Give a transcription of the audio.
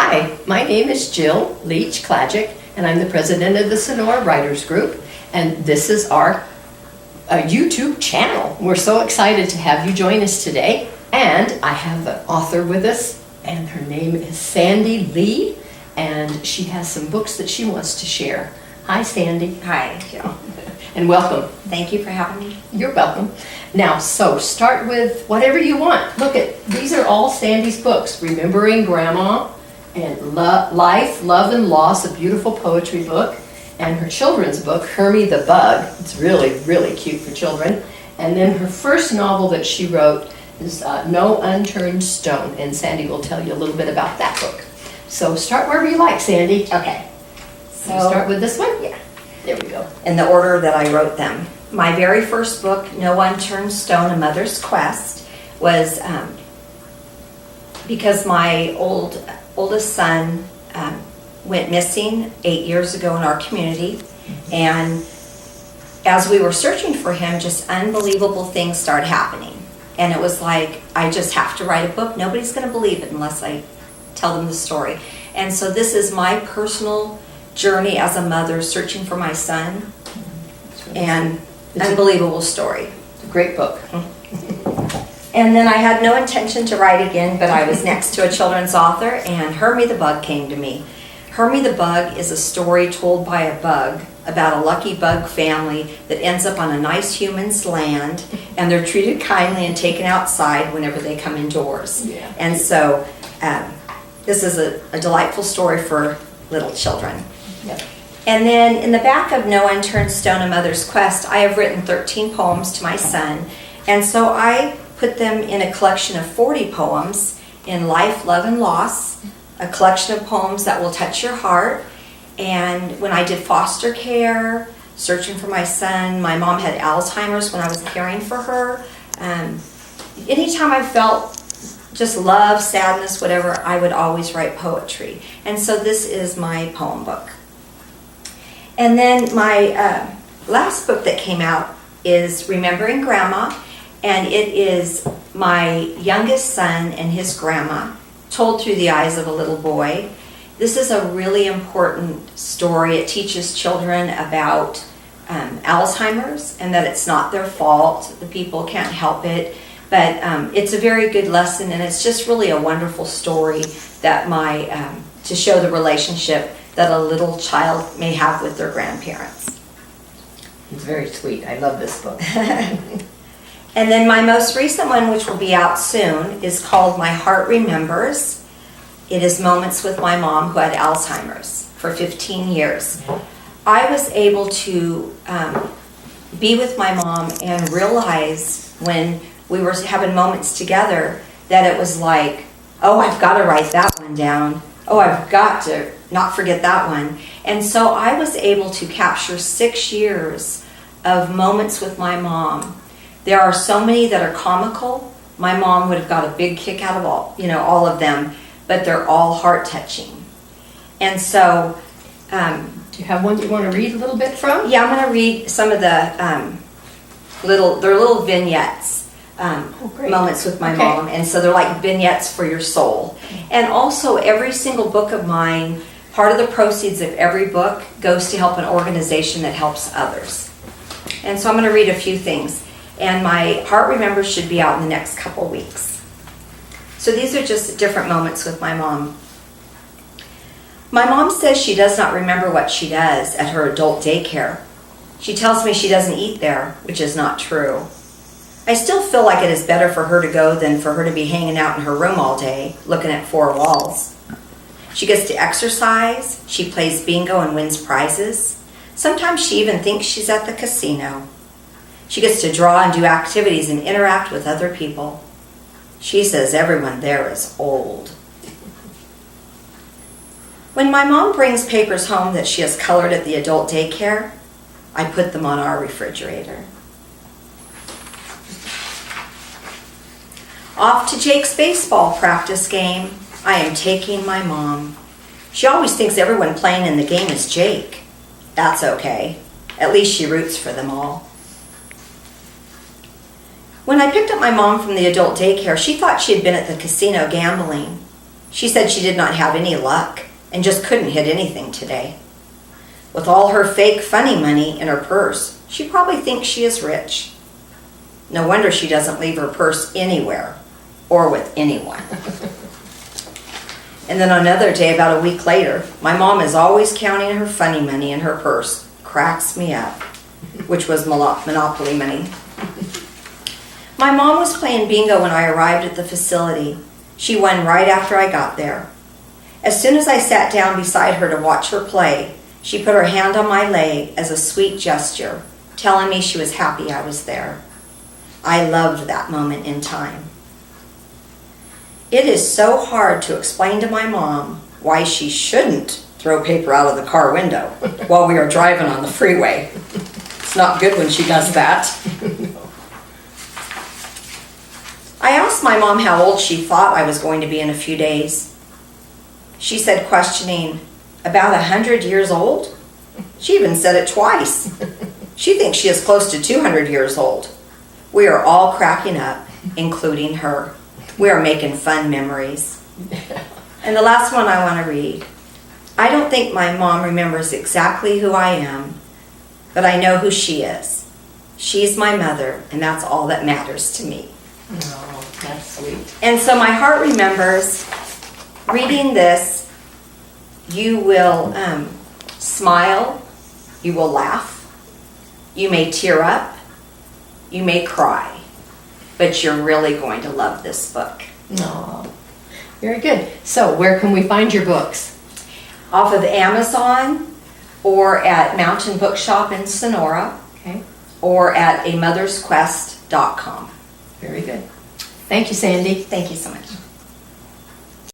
Hi, my name is Jill Leach-Klajic, and I'm the president of the Sonora Writers Group, and this is our YouTube channel. We're so excited to have you join us today, and I have an author with us, and her name is Sandy Lee, and she has some books that she wants to share. Hi, Sandy. Hi, Jill. And welcome. Thank you for having me. You're welcome. Now, so start with whatever you want. Look these are all Sandy's books. Remembering Grandma and Life, Love and Loss, a beautiful poetry book. And her children's book, Hermie the Bug. It's really, really cute for children. And then her first novel that she wrote is No Unturned Stone. And Sandy will tell you a little bit about that book. So start wherever you like, Sandy. Okay. So start with this one? Yeah. There we go. In the order that I wrote them. My very first book, No Unturned Stone, A Mother's Quest, was because my oldest son went missing 8 years ago in our community. And as we were searching for him, just unbelievable things started happening. And it was like, I just have to write a book. Nobody's going to believe it unless I tell them the story. And so this is my personal journey as a mother searching for my son, and unbelievable story. It's a great book. And then I had no intention to write again, but I was next to a children's author, and Hermie the Bug came to me. Hermie the Bug is a story told by a bug about a lucky bug family that ends up on a nice human's land, and they're treated kindly and taken outside whenever they come indoors. Yeah. And so this is a delightful story for little children. Yep. And then in the back of No Unturned Stone, A Mother's Quest, I have written 13 poems to my son. And so I put them in a collection of 40 poems in Life, Love, and Loss, a collection of poems that will touch your heart. And when I did foster care, searching for my son, my mom had Alzheimer's when I was caring for her. Anytime I felt just love, sadness, whatever, I would always write poetry. And so this is my poem book. And then my last book that came out is Remembering Grandma, and it is my youngest son and his grandma told through the eyes of a little boy. This is a really important story. It teaches children about Alzheimer's and that it's not their fault. The people can't help it. But it's a very good lesson, and it's just really a wonderful story that to show the relationship that a little child may have with their grandparents. It's very sweet. I love this book. And then my most recent one, which will be out soon, is called My Heart Remembers. It is moments with my mom who had Alzheimer's for 15 years. I was able to be with my mom and realize when we were having moments together that it was like, oh, I've got to write that one down. Oh, I've got to not forget that one. And so I was able to capture 6 years of moments with my mom. There are so many that are comical. My mom would have got a big kick out of all of them, but they're all heart-touching. And so, do you have one you want to read a little bit from? Yeah, I'm going to read some of the little vignettes. Moments with my mom, and so they're like vignettes for your soul. And also every single book of mine, part of the proceeds of every book goes to help an organization that helps others. And so I'm going to read a few things, and my Heart Remembers should be out in the next couple weeks. So these are just different moments with my mom. My mom says she does not remember what she does at her adult daycare. She tells me she doesn't eat there, which is not true. I still feel like it is better for her to go than for her to be hanging out in her room all day, looking at four walls. She gets to exercise, she plays bingo and wins prizes. Sometimes she even thinks she's at the casino. She gets to draw and do activities and interact with other people. She says everyone there is old. When my mom brings papers home that she has colored at the adult daycare, I put them on our refrigerator. Off to Jake's baseball practice game, I am taking my mom. She always thinks everyone playing in the game is Jake. That's okay. At least she roots for them all. When I picked up my mom from the adult daycare, she thought she had been at the casino gambling. She said she did not have any luck and just couldn't hit anything today. With all her fake funny money in her purse, she probably thinks she is rich. No wonder she doesn't leave her purse anywhere or with anyone. And then another day, about a week later, my mom is always counting her funny money in her purse. Cracks me up, which was Monopoly money. My mom was playing bingo when I arrived at the facility. She won right after I got there. As soon as I sat down beside her to watch her play, she put her hand on my leg as a sweet gesture, telling me she was happy I was there. I loved that moment in time. It is so hard to explain to my mom why she shouldn't throw paper out of the car window while we are driving on the freeway. It's not good when she does that. I asked my mom how old she thought I was going to be in a few days. She said, questioning, about 100 years old? She even said it twice. She thinks she is close to 200 years old. We are all cracking up, including her. We are making fun memories. And the last one I want to read. I don't think my mom remembers exactly who I am, but I know who she is. She's my mother, and that's all that matters to me. Oh, that's sweet. And so my heart remembers reading this. You will smile, you will laugh, you may tear up, you may cry, but you're really going to love this book. Oh, very good. So where can we find your books? Off of Amazon, or at Mountain Bookshop in Sonora, Okay, or at amothersquest.com. very good. Thank you, Sandy. Thank you so much.